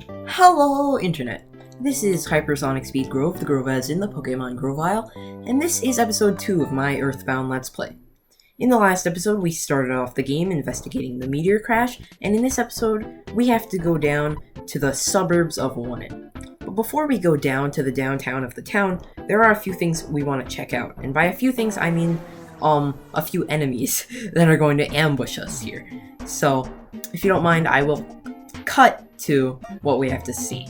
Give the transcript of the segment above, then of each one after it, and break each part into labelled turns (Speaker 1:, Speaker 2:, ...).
Speaker 1: Hello, Internet! This is HyperSonicSpeedGrov, the Grov as in the Pokémon Grovyle, and this is episode 2 of my EarthBound Let's Play. In the last episode, we started off the game investigating the meteor crash, and in this episode, we have to go down to the suburbs of Onett. But before we go down to the downtown of the town, there are a few things we want to check out, and by a few things, I mean, a few enemies that are going to ambush us here. So, if you don't mind, I will cut to what we have to see.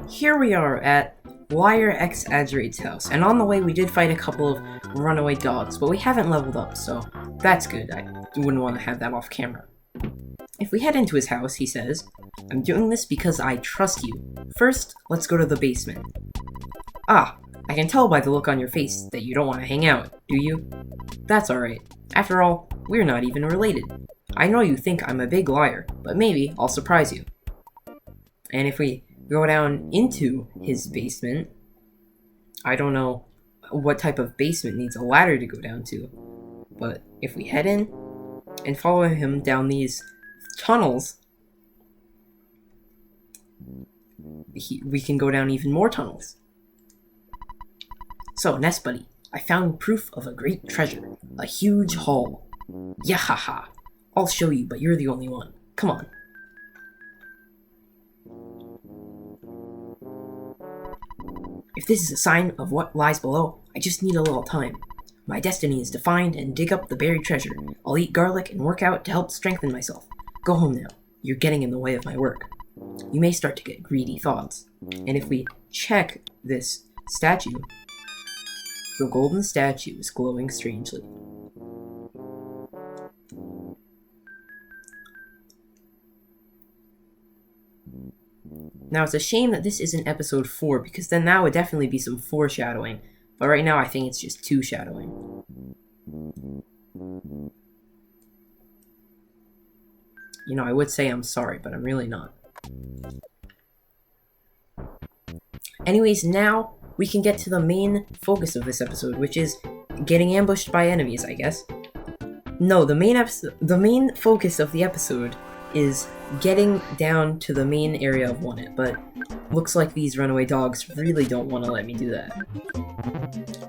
Speaker 1: Here we are at Lier X Agerate's house, and on the way we did fight a couple of runaway dogs, but we haven't leveled up, so that's good. I wouldn't want to have that off camera. If we head into his house, he says, "I'm doing this because I trust you. First, let's go to the basement." Ah, I can tell by the look on your face that you don't want to hang out, do you? That's alright. After all, we're not even related. I know you think I'm a big liar, but maybe I'll surprise you. And if we go down into his basement, I don't know what type of basement needs a ladder to go down to, but if we head in and follow him down these tunnels, we can go down even more tunnels. So, Nest Buddy, I found proof of a great treasure, a huge haul. Yahaha! I'll show you, but you're the only one. Come on. If this is a sign of what lies below, I just need a little time. My destiny is to find and dig up the buried treasure. I'll eat garlic and work out to help strengthen myself. Go home now. You're getting in the way of my work. You may start to get greedy thoughts. And if we check this statue, the golden statue is glowing strangely. Now, it's a shame that this isn't episode 4, because then that would definitely be some foreshadowing. But right now, I think it's just 2 shadowing. You know, I would say I'm sorry, but I'm really not. Anyways, now we can get to the main focus of this episode, which is getting ambushed by enemies, I guess. No, the main focus of the episode is getting down to the main area of Onett, but looks like these runaway dogs really don't want to let me do that.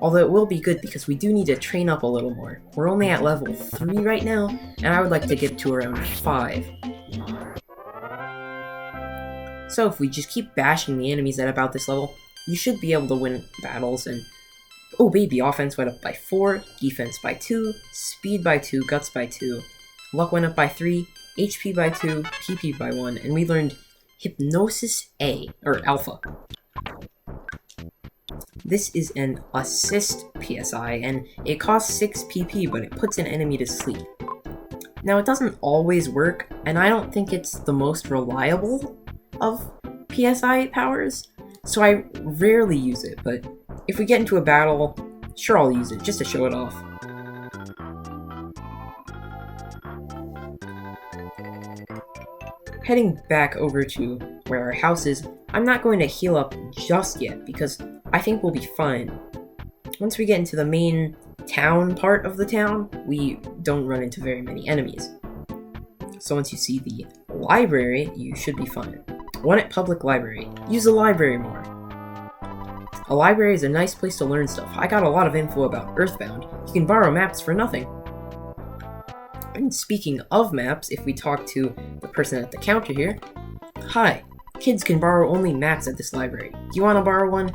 Speaker 1: Although it will be good because we do need to train up a little more. We're only at level 3 right now, and I would like to get to around 5. So if we just keep bashing the enemies at about this level, you should be able to win battles. And oh baby, offense went up by 4, defense by 2, speed by 2, guts by 2, luck went up by 3, HP by 2, PP by 1, and we learned Hypnosis A, or Alpha. This is an assist PSI, and it costs 6 PP, but it puts an enemy to sleep. Now, it doesn't always work, and I don't think it's the most reliable of PSI powers, so I rarely use it, but if we get into a battle, sure I'll use it, just to show it off. Heading back over to where our house is, I'm not going to heal up just yet, because I think we'll be fine. Once we get into the main town part of the town, we don't run into very many enemies. So once you see the library, you should be fine. Onett Public Library. Use the library more. A library is a nice place to learn stuff. I got a lot of info about EarthBound. You can borrow maps for nothing. And speaking of maps, if we talk to the person at the counter here, "Hi, kids can borrow only maps at this library. Do you want to borrow one?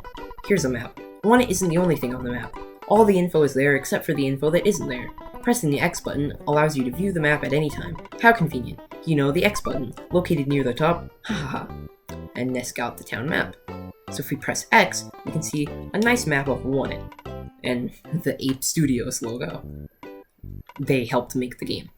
Speaker 1: Here's a map." One isn't the only thing on the map. All the info is there except for the info that isn't there. Pressing the X button allows you to view the map at any time. How convenient. You know, the X button, located near the top, hahaha. And Nest got the town map. So if we press X, we can see a nice map of Onett, and the Ape Studios logo. They helped make the game.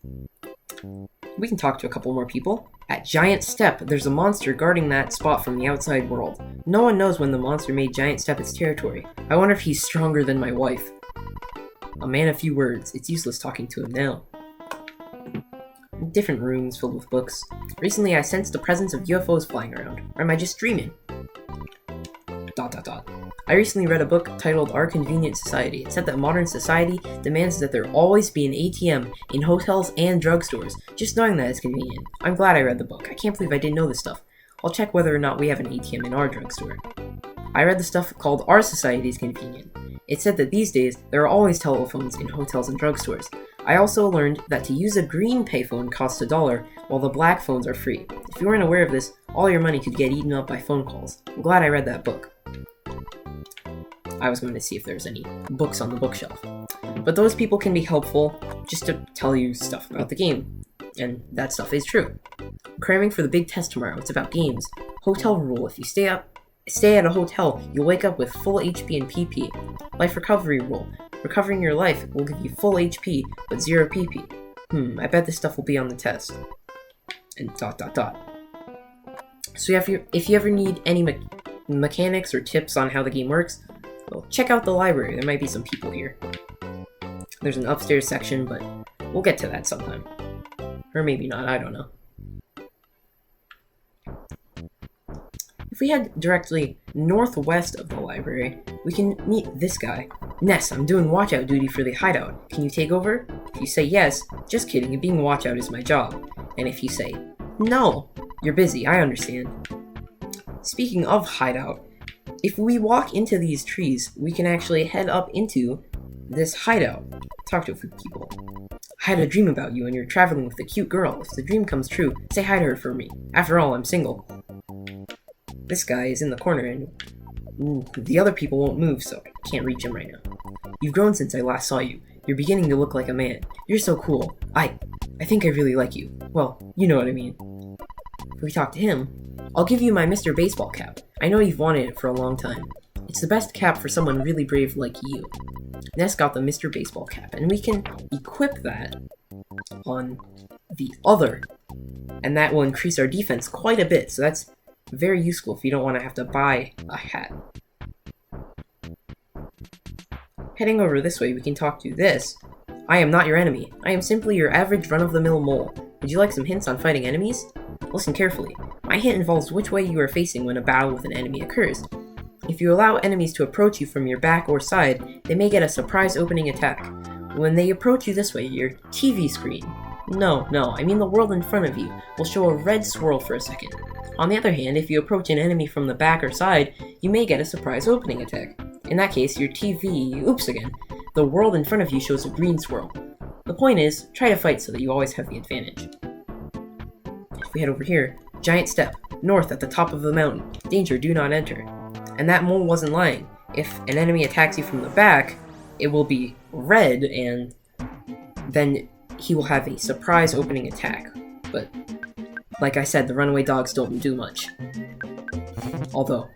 Speaker 1: We can talk to a couple more people. At Giant Step, there's a monster guarding that spot from the outside world. No one knows when the monster made Giant Step its territory. I wonder if he's stronger than my wife. A man of few words. It's useless talking to him now. Different rooms filled with books. Recently I sensed the presence of UFOs flying around. Or am I just dreaming? ... I recently read a book titled Our Convenient Society. It said that modern society demands that there always be an ATM in hotels and drugstores. Just knowing that is convenient. I'm glad I read the book. I can't believe I didn't know this stuff. I'll check whether or not we have an ATM in our drugstore. I read the stuff called Our Society is Convenient. It said that these days, there are always telephones in hotels and drugstores. I also learned that to use a green payphone costs $1, while the black phones are free. If you weren't aware of this, all your money could get eaten up by phone calls. I'm glad I read that book. I was going to see if there's any books on the bookshelf. But those people can be helpful just to tell you stuff about the game. And that stuff is true. I'm cramming for the big test tomorrow. It's about games. Hotel rule. If you stay at a hotel, you'll wake up with full HP and PP. Life recovery rule. Recovering your life will give you full HP, but 0 PP. I bet this stuff will be on the test. And ... So if you ever need any mechanics or tips on how the game works, well, check out the library. There might be some people here. There's an upstairs section, but we'll get to that sometime. Or maybe not, I don't know. If we head directly northwest of the library, we can meet this guy. Ness, I'm doing watchout duty for the hideout. Can you take over? If you say yes, just kidding, being watchout is my job. And if you say no, you're busy, I understand. Speaking of hideout, if we walk into these trees, we can actually head up into this hideout. Talk to a few people. I had a dream about you and you're traveling with a cute girl. If the dream comes true, say hi to her for me. After all, I'm single. This guy is in the corner and the other people won't move, so I can't reach him right now. You've grown since I last saw you. You're beginning to look like a man. You're so cool. I think I really like you. Well, you know what I mean. If we talk to him, I'll give you my Mr. Baseball cap. I know you've wanted it for a long time. It's the best cap for someone really brave like you. Ness got the Mr. Baseball cap, and we can equip that on the other, and that will increase our defense quite a bit, so that's very useful if you don't want to have to buy a hat. Heading over this way, we can talk to this. I am not your enemy. I am simply your average run-of-the-mill mole. Would you like some hints on fighting enemies? Listen carefully. My hint involves which way you are facing when a battle with an enemy occurs. If you allow enemies to approach you from your back or side, they may get a surprise opening attack. When they approach you this way, your TV screen, no, I mean the world in front of you, will show a red swirl for a second. On the other hand, if you approach an enemy from the back or side, you may get a surprise opening attack. In that case, your TV, the world in front of you shows a green swirl. The point is, try to fight so that you always have the advantage. If we head over here, giant step, north at the top of the mountain, danger, do not enter. And that mole wasn't lying. If an enemy attacks you from the back, it will be red, and then he will have a surprise opening attack. But, like I said, the runaway dogs don't do much. Although,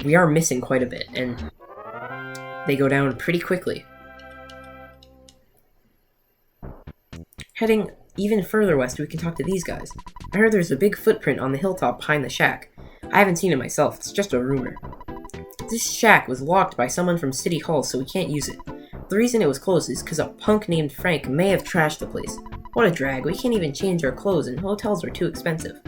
Speaker 1: we are missing quite a bit, and they go down pretty quickly. Heading even further west, we can talk to these guys. I heard there's a big footprint on the hilltop behind the shack. I haven't seen it myself, it's just a rumor. This shack was locked by someone from City Hall, so we can't use it. The reason it was closed is because a punk named Frank may have trashed the place. What a drag, we can't even change our clothes and hotels are too expensive.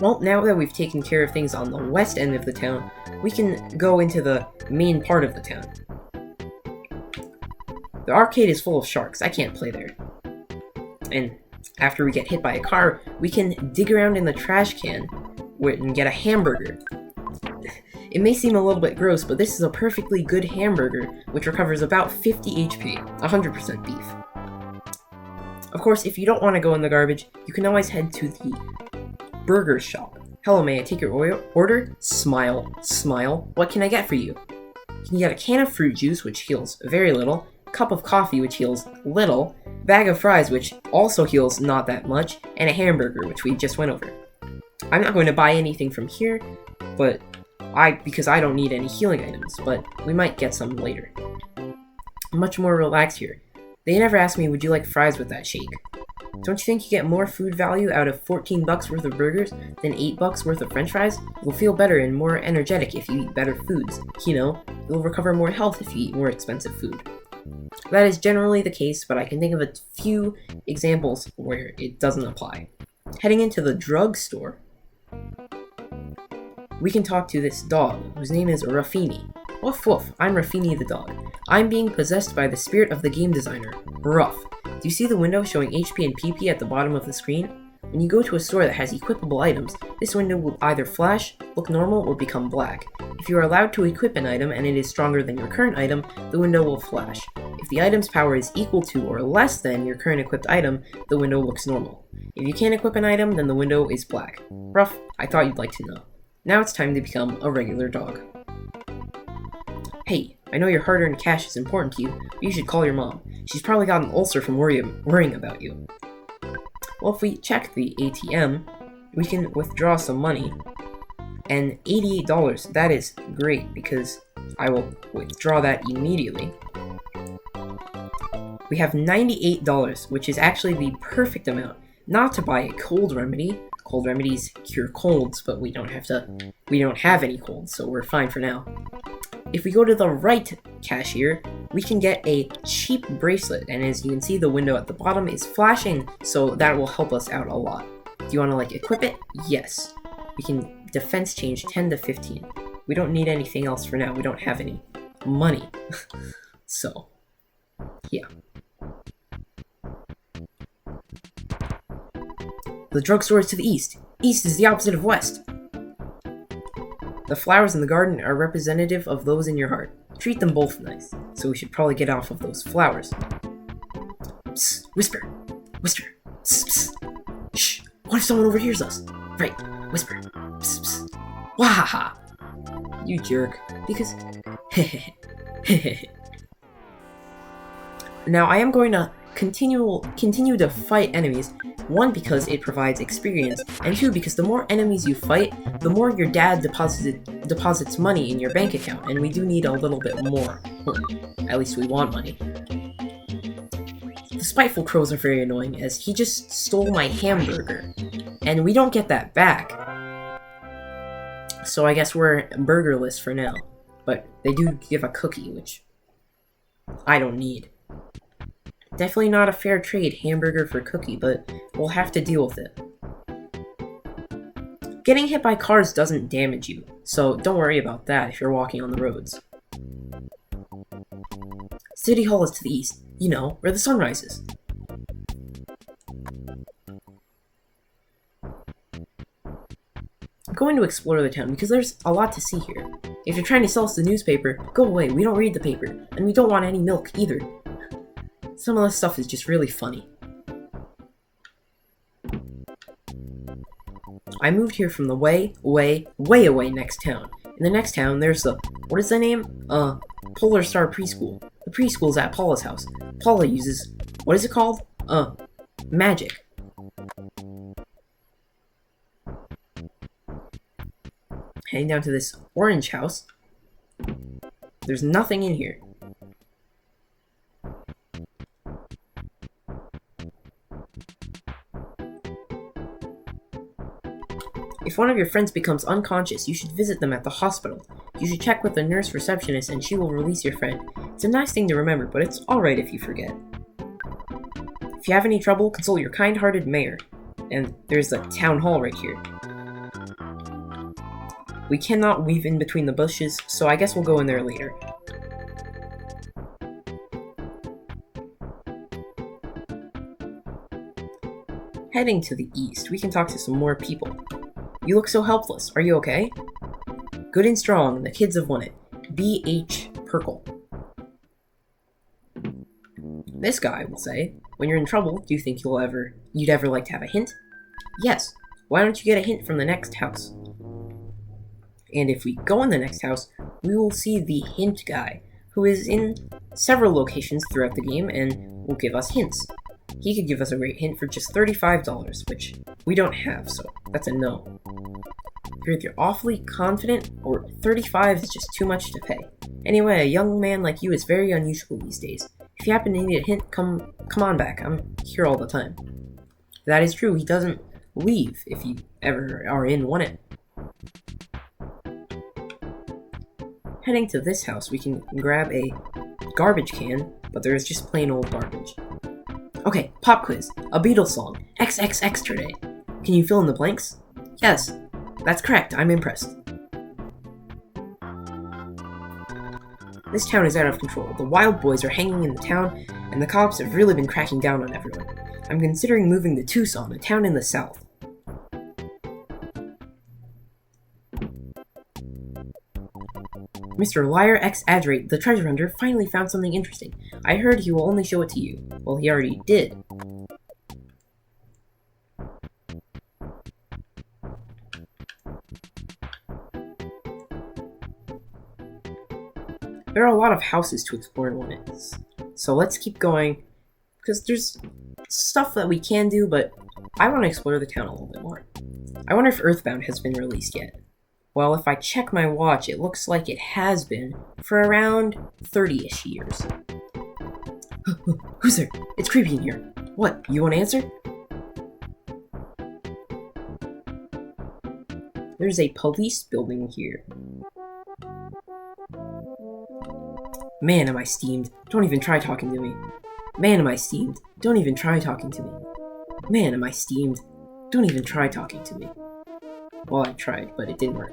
Speaker 1: Well, now that we've taken care of things on the west end of the town, we can go into the main part of the town. The arcade is full of sharks, I can't play there. And after we get hit by a car, we can dig around in the trash can and get a hamburger. It may seem a little bit gross, but this is a perfectly good hamburger, which recovers about 50 HP, 100% beef. Of course, if you don't want to go in the garbage, you can always head to the burger shop. Hello, may I take your order? Smile, smile. What can I get for you? You can get a can of fruit juice, which heals very little, cup of coffee, which heals little, bag of fries, which also heals not that much, and a hamburger, which we just went over. I'm not going to buy anything from here, but because I don't need any healing items, but we might get some later. I'm much more relaxed here. They never asked me, would you like fries with that shake? Don't you think you get more food value out of 14 bucks worth of burgers than 8 bucks worth of french fries? You'll feel better and more energetic if you eat better foods. You know, you'll recover more health if you eat more expensive food. That is generally the case, but I can think of a few examples where it doesn't apply. Heading into the drugstore, we can talk to this dog, whose name is Ruffini. Woof woof, I'm Ruffini the dog. I'm being possessed by the spirit of the game designer, Ruff. Do you see the window showing HP and PP at the bottom of the screen? When you go to a store that has equipable items, this window will either flash, look normal, or become black. If you are allowed to equip an item and it is stronger than your current item, the window will flash. If the item's power is equal to or less than your current equipped item, the window looks normal. If you can't equip an item, then the window is black. Rough, I thought you'd like to know. Now it's time to become a regular dog. Hey, I know your hard-earned cash is important to you, but you should call your mom. She's probably got an ulcer from worrying about you. Well, if we check the ATM, we can withdraw some money. And $88, that is great, because I will withdraw that immediately. We have $98, which is actually the perfect amount, not to buy a cold remedy. Cold remedies cure colds, but we don't have any colds, so we're fine for now. If we go to the right cashier, we can get a cheap bracelet, and as you can see, the window at the bottom is flashing, so that will help us out a lot. Do you want to equip it? Yes. We can defense change 10 to 15. We don't need anything else for now. We don't have any money. So, yeah. The drugstore is to the east. East is the opposite of west. The flowers in the garden are representative of those in your heart. Treat them both nice, so we should probably get off of those flowers. Psst, whisper, whisper, psst, psst. Shh, what if someone overhears us? Right, whisper, psst, psst. Wahaha! You jerk, because Now I am going to continue to fight enemies, one because it provides experience, and two because the more enemies you fight, the more your dad deposits money in your bank account, and we do need a little bit more. At least we want money. The spiteful crows are very annoying, as he just stole my hamburger, and we don't get that back. So I guess we're burgerless for now, but they do give a cookie, which I don't need. Definitely not a fair trade, hamburger for cookie, but we'll have to deal with it. Getting hit by cars doesn't damage you, so don't worry about that if you're walking on the roads. City Hall is to the east, you know, where the sun rises. I'm going to explore the town because there's a lot to see here. If you're trying to sell us the newspaper, go away, we don't read the paper, and we don't want any milk either. Some of this stuff is just really funny. I moved here from the way away next town. In the next town, there's the, what is the name? Polar Star Preschool. The preschool's at Paula's house. Paula uses, what is it called? Magic. Heading down to this orange house. There's nothing in here. If one of your friends becomes unconscious, you should visit them at the hospital. You should check with the nurse receptionist and she will release your friend. It's a nice thing to remember, but it's alright if you forget. If you have any trouble, consult your kind-hearted mayor. And there's the town hall right here. We cannot weave in between the bushes, so I guess we'll go in there later. Heading to the east, we can talk to some more people. You look so helpless. Are you okay? Good and strong, the kids have won it. B.H. Perkle. This guy will say, when you're in trouble, do you think you'd ever like to have a hint? Yes. Why don't you get a hint from the next house? And if we go in the next house, we will see the hint guy, who is in several locations throughout the game and will give us hints. He could give us a great hint for just $35, which we don't have, so that's a no. You're either awfully confident, or 35 is just too much to pay. Anyway, a young man like you is very unusual these days. If you happen to need a hint, come on back. I'm here all the time. That is true, he doesn't leave if you ever are in Onett. Heading to this house, we can grab a garbage can, but there is just plain old garbage. Okay, pop quiz. A Beatles song. XXX today. Can you fill in the blanks? Yes. That's correct. I'm impressed. This town is out of control. The wild boys are hanging in the town, and the cops have really been cracking down on everyone. I'm considering moving to Tucson, a town in the south. Mr. Lier X Agerate, the treasure hunter, finally found something interesting. I heard he will only show it to you. Well, he already did. There are a lot of houses to explore in Onett, so let's keep going, because there's stuff that we can do, but I want to explore the town a little bit more. I wonder if EarthBound has been released yet. Well, if I check my watch, it looks like it has been for around 30-ish years. Who's there? It's creepy in here. What, you want to answer? There's a police building here. Man, am I steamed. Don't even try talking to me. Man, am I steamed. Don't even try talking to me. Man, am I steamed. Don't even try talking to me. Well, I tried, but it didn't work.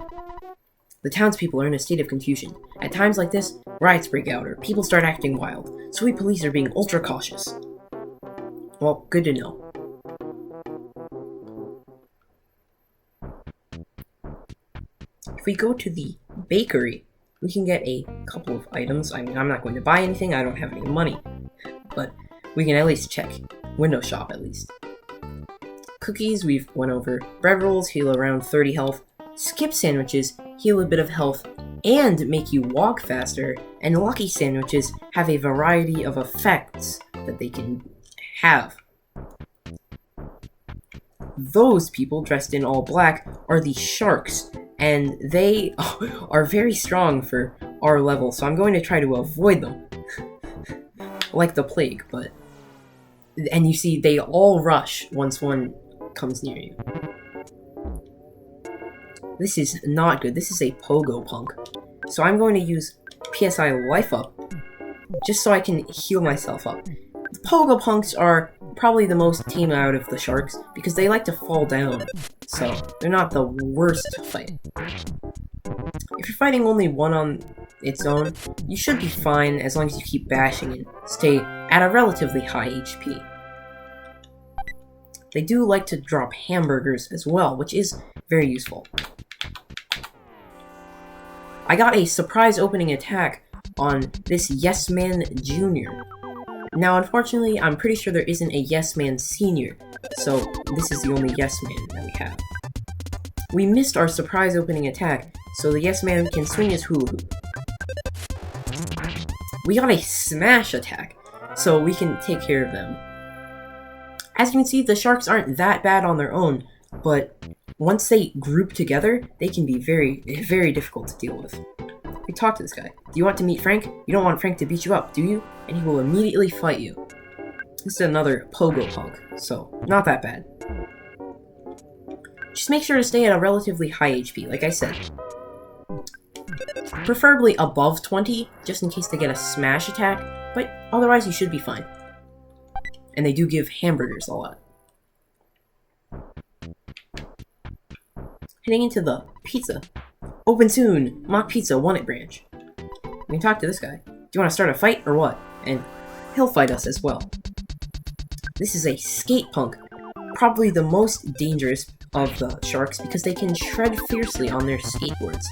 Speaker 1: The townspeople are in a state of confusion. At times like this, riots break out or people start acting wild, so we police are being ultra cautious. Well, good to know. If we go to the bakery, we can get a couple of items. I mean, I'm not going to buy anything, I don't have any money. But we can at least check. Window shop, at least. Cookies, we've went over. Bread rolls heal around 30 health. Skip sandwiches heal a bit of health and make you walk faster. And lucky sandwiches have a variety of effects that they can have. Those people dressed in all black are the sharks, and they are very strong for our level, so I'm going to try to avoid them. Like the plague, but... And you see, they all rush once one comes near you. This is not good. This is a pogo punk. So I'm going to use PSI Life Up, just so I can heal myself up. The pogo punks are probably the most tame out of the sharks, because they like to fall down, so they're not the worst to fight. If you're fighting only one on its own, you should be fine as long as you keep bashing and stay at a relatively high HP. They do like to drop hamburgers as well, which is very useful. I got a surprise opening attack on this Yes Man Jr. Now, unfortunately, I'm pretty sure there isn't a Yes Man Senior, so this is the only Yes Man that we have. We missed our surprise opening attack, so the Yes Man can swing his hula hoop. We got a smash attack, so we can take care of them. As you can see, the sharks aren't that bad on their own, but once they group together, they can be very, very difficult to deal with. We talk to this guy. Do you want to meet Frank? You don't want Frank to beat you up, do you? And he will immediately fight you. This is another pogo punk, so not that bad. Just make sure to stay at a relatively high HP, like I said. Preferably above 20, just in case they get a smash attack, but otherwise you should be fine. And they do give hamburgers a lot. Heading into the pizza. Open soon! Mock Pizza, Onett branch. We can talk to this guy. Do you want to start a fight, or what? And he'll fight us as well. This is a skate punk. Probably the most dangerous of the sharks because they can shred fiercely on their skateboards.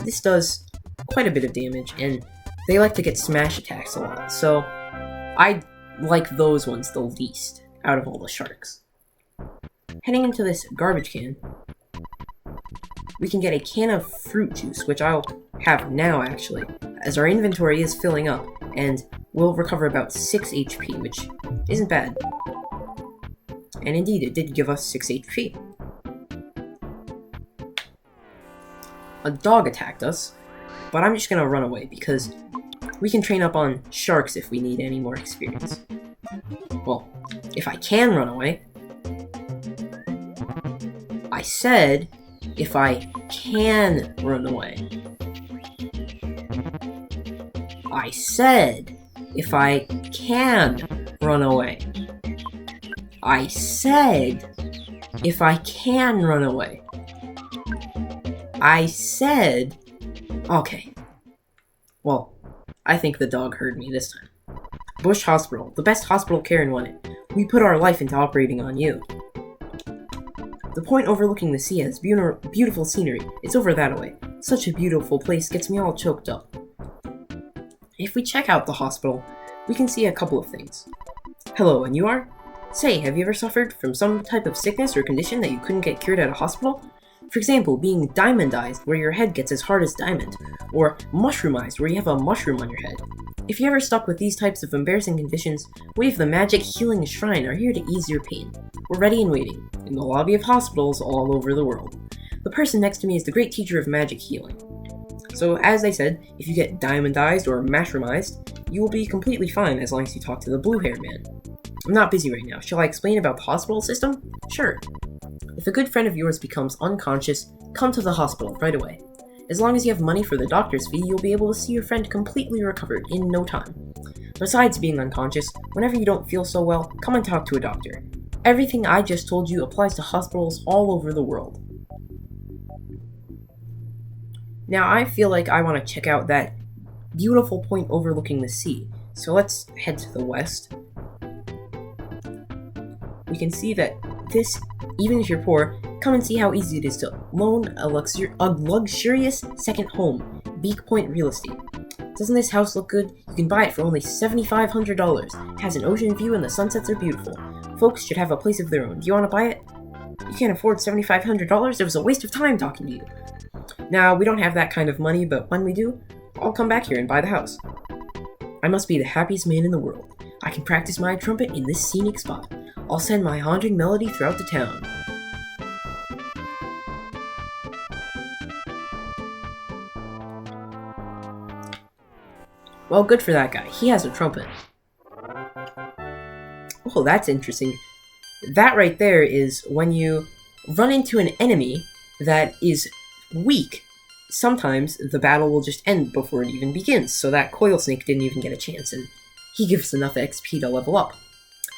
Speaker 1: This does quite a bit of damage, and they like to get smash attacks a lot, so I like those ones the least out of all the sharks. Heading into this garbage can, we can get a can of fruit juice, which I'll have now actually, as our inventory is filling up, and we'll recover about 6 HP, which isn't bad. And indeed, it did give us 6 HP. A dog attacked us, but I'm just gonna run away because we can train up on sharks if we need any more experience. Well, if I can run away. I said, if I can run away. I said, if I can run away. I said, if I can run away. I said... Okay. Well, I think the dog heard me this time. Bush Hospital, the best hospital care in Onett. We put our life into operating on you. The point overlooking the sea has beautiful scenery. It's over that way. Such a beautiful place gets me all choked up. If we check out the hospital, we can see a couple of things. Hello, and you are? Say, have you ever suffered from some type of sickness or condition that you couldn't get cured at a hospital? For example, being diamondized, where your head gets as hard as diamond, or mushroomized, where you have a mushroom on your head. If you're ever stuck with these types of embarrassing conditions, we of the Magic Healing Shrine are here to ease your pain. We're ready and waiting, in the lobby of hospitals all over the world. The person next to me is the great teacher of magic healing. So, as I said, if you get diamondized or mushroomized, you will be completely fine as long as you talk to the blue-haired man. I'm not busy right now. Shall I explain about the hospital system? Sure. If a good friend of yours becomes unconscious, come to the hospital right away. As long as you have money for the doctor's fee, you'll be able to see your friend completely recovered in no time. Besides being unconscious, whenever you don't feel so well, come and talk to a doctor. Everything I just told you applies to hospitals all over the world. Now I feel like I want to check out that beautiful point overlooking the sea, so let's head to the west. We can see that this, even if you're poor, come and see how easy it is to loan a luxurious second home, Beak Point Real Estate. Doesn't this house look good? You can buy it for only $7,500. It has an ocean view and the sunsets are beautiful. Folks should have a place of their own. Do you want to buy it? You can't afford $7,500? It was a waste of time talking to you. Now, we don't have that kind of money, but when we do, I'll come back here and buy the house. I must be the happiest man in the world. I can practice my trumpet in this scenic spot. I'll send my haunting melody throughout the town. Well, good for that guy. He has a trumpet. Oh, that's interesting. That right there is when you run into an enemy that is weak. Sometimes the battle will just end before it even begins, so that coil snake didn't even get a chance, and he gives enough XP to level up.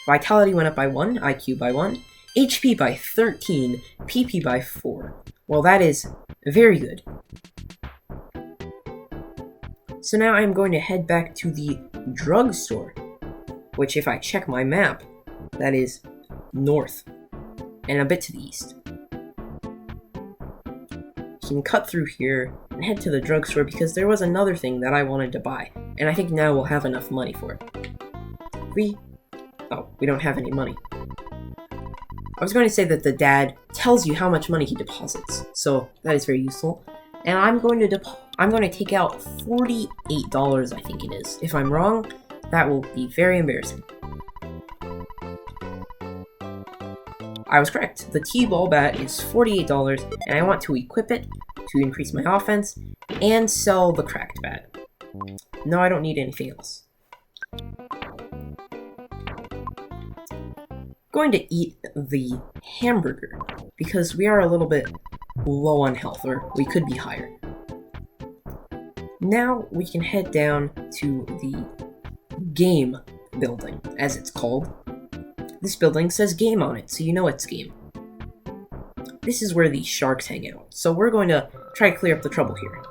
Speaker 1: Vitality went up by 1, IQ by 1, HP by 13, PP by 4. Well, that is very good. So now I'm going to head back to the drugstore, which if I check my map, that is north, and a bit to the east. You can cut through here and head to the drugstore because there was another thing that I wanted to buy, and I think now we'll have enough money for it. We don't have any money. I was going to say that the dad tells you how much money he deposits, so that is very useful. And I'm going to take out $48, I think it is. If I'm wrong, that will be very embarrassing. I was correct. The T-ball bat is $48, and I want to equip it to increase my offense and sell the cracked bat. No, I don't need anything else. Going to eat the hamburger because we are a little bit low on health, or we could be higher. Now we can head down to the game building, as it's called. This building says game on it, so you know it's game. This is where the sharks hang out, so we're going to try to clear up the trouble here.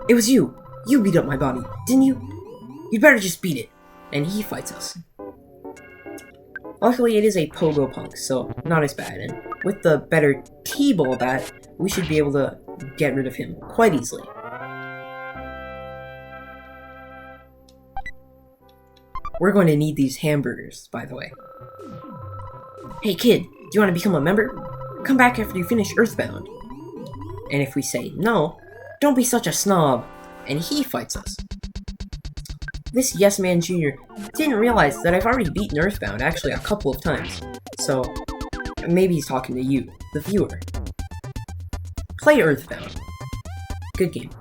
Speaker 1: It was you! You beat up my body, didn't you? You'd better just beat it. And he fights us. Luckily, it is a pogo punk, so not as bad, and with the better T-ball bat, we should be able to get rid of him quite easily. We're going to need these hamburgers, by the way. Hey kid, do you want to become a member? Come back after you finish EarthBound. And if we say no, don't be such a snob, and he fights us. This Yes Man Jr. didn't realize that I've already beaten EarthBound actually a couple of times, so maybe he's talking to you, the viewer. Play EarthBound. Good game.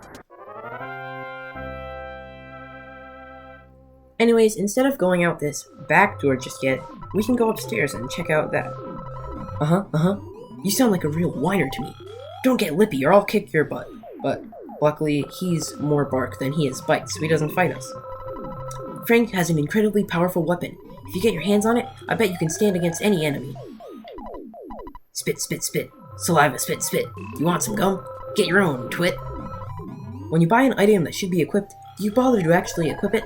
Speaker 1: Anyways, instead of going out this back door just yet, we can go upstairs and check out that. You sound like a real whiner to me. Don't get lippy or I'll kick your butt. But luckily, he's more bark than he is bite, so he doesn't fight us. Frank has an incredibly powerful weapon. If you get your hands on it, I bet you can stand against any enemy. Spit, spit, spit. Saliva, spit, spit. You want some gum? Get your own, twit. When you buy an item that should be equipped, do you bother to actually equip it?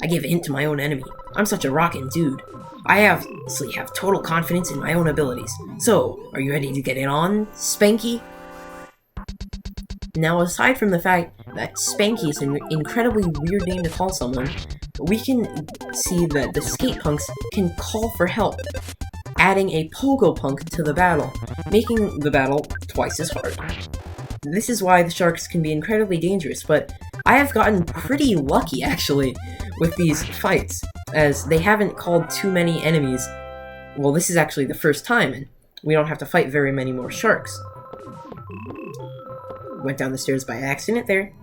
Speaker 1: I gave a hint to my own enemy. I'm such a rockin' dude. I obviously have total confidence in my own abilities. So, are you ready to get it on, Spanky? Now, aside from the fact that Spanky is an incredibly weird name to call someone, we can see that the skate punks can call for help, adding a pogo punk to the battle, making the battle twice as hard. This is why the sharks can be incredibly dangerous, but I have gotten pretty lucky, actually, with these fights, as they haven't called too many enemies. Well, this is actually the first time, and we don't have to fight very many more sharks. Went down the stairs by accident there.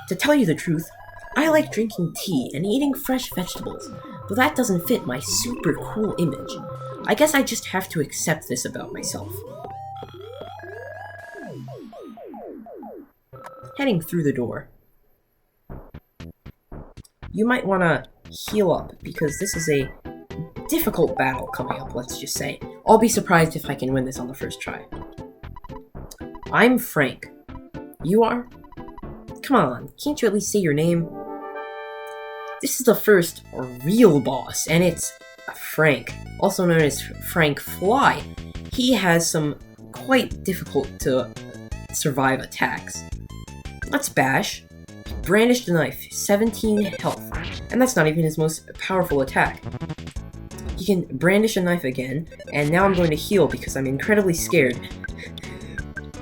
Speaker 1: To tell you the truth, I like drinking tea and eating fresh vegetables, but that doesn't fit my super cool image. I guess I just have to accept this about myself. Heading through the door. You might want to heal up, because this is a difficult battle coming up, let's just say. I'll be surprised if I can win this on the first try. I'm Frank. You are? Come on, can't you at least say your name? This is the first real boss, and it's Frank, also known as Frank Fly. He has some quite difficult to survive attacks. Let's bash. Brandished a knife, 17 health, and that's not even his most powerful attack. He can brandish a knife again, and now I'm going to heal because I'm incredibly scared.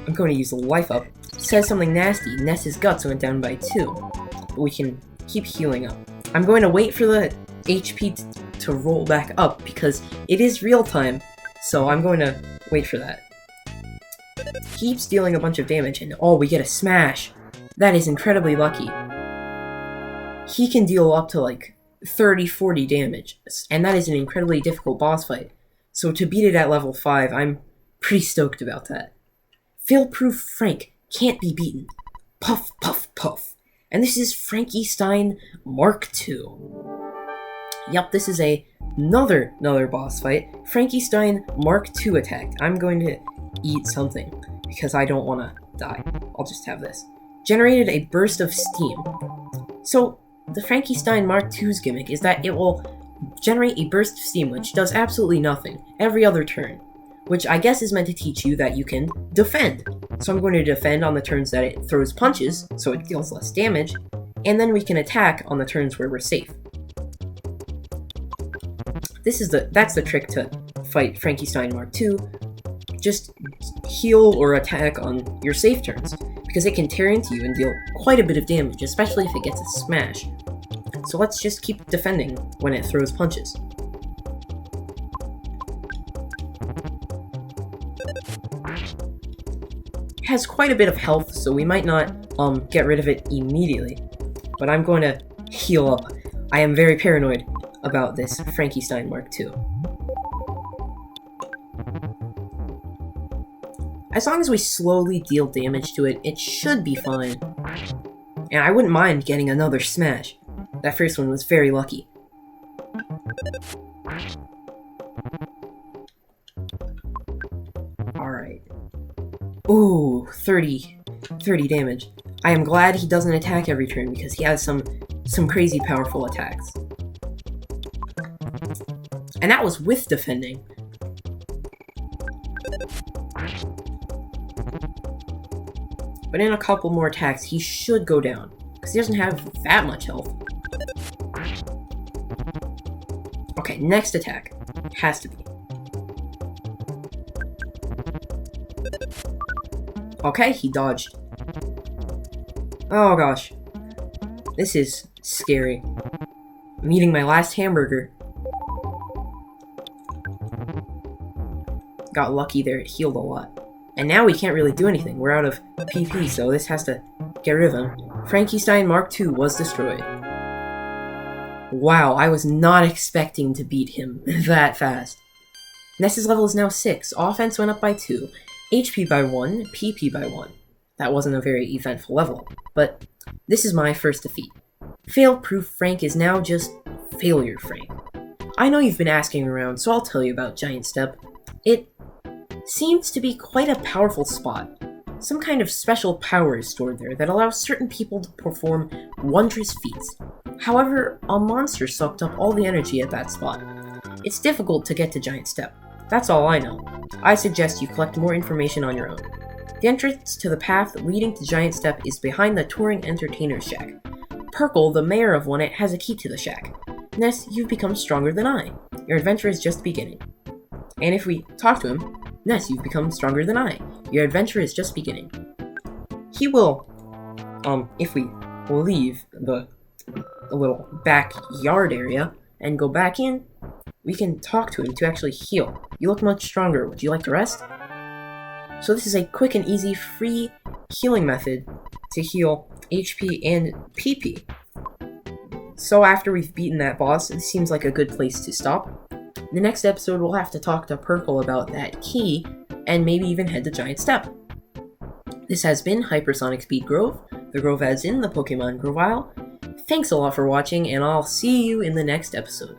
Speaker 1: I'm going to use Life Up. Says something nasty, Ness's guts went down by 2, but we can keep healing up. I'm going to wait for the HP to roll back up because it is real time, so I'm going to wait for that. Keeps dealing a bunch of damage, and oh, we get a smash! That is incredibly lucky. He can deal up to like 30-40 damage, and that is an incredibly difficult boss fight. So to beat it at level 5, I'm pretty stoked about that. Fail-proof Frank can't be beaten. Puff, puff, puff. And this is Frankie Stein Mark II. Yep, this is another boss fight. Frankie Stein Mark II attack. I'm going to eat something because I don't want to die. I'll just have this. Generated a burst of steam. So, the Frankie Stein Mark II's gimmick is that it will generate a burst of steam which does absolutely nothing every other turn, which I guess is meant to teach you that you can defend. So I'm going to defend on the turns that it throws punches, so it deals less damage, and then we can attack on the turns where we're safe. That's the trick to fight Frankie Stein Mark II. Just heal or attack on your safe turns, because it can tear into you and deal quite a bit of damage, especially if it gets a smash. So let's just keep defending when it throws punches. It has quite a bit of health, so we might not get rid of it immediately, but I'm going to heal up. I am very paranoid about this Frankie Stein Mark II. As long as we slowly deal damage to it, it should be fine. And I wouldn't mind getting another smash. That first one was very lucky. Alright. Ooh, 30 damage. I am glad he doesn't attack every turn because he has some crazy powerful attacks. And that was with defending. But in a couple more attacks, he should go down, because he doesn't have that much health. Okay, next attack. Has to be. Okay, he dodged. Oh gosh. This is scary. I'm eating my last hamburger. Got lucky there, it healed a lot. And now we can't really do anything. We're out of PP, so this has to get rid of him. Frankie Stein Mark II was destroyed. Wow, I was not expecting to beat him that fast. Ness's level is now 6. Offense went up by 2. HP by 1. PP by 1. That wasn't a very eventful level, but this is my first defeat. Fail-proof Frank is now just Failure Frank. I know you've been asking around, so I'll tell you about Giant Step. It seems to be quite a powerful spot. Some kind of special power is stored there that allows certain people to perform wondrous feats. However, a monster sucked up all the energy at that spot. It's difficult to get to Giant Step. That's all I know. I suggest you collect more information on your own. The entrance to the path leading to Giant Step is behind the touring entertainer's shack. Perkle, the mayor of Onett, has a key to the shack. Ness, you've become stronger than I. Your adventure is just beginning. And if we talk to him, Ness, you've become stronger than I. Your adventure is just beginning. He will, if we leave the little backyard area and go back in, we can talk to him to actually heal. You look much stronger. Would you like to rest? So this is a quick and easy free healing method to heal HP and PP. So after we've beaten that boss, it seems like a good place to stop. The next episode, we'll have to talk to Perkle about that key, and maybe even head to Giant Step. This has been HyperSonicSpeedGrov, the Grov as in the Pokémon Grovyle. Thanks a lot for watching, and I'll see you in the next episode.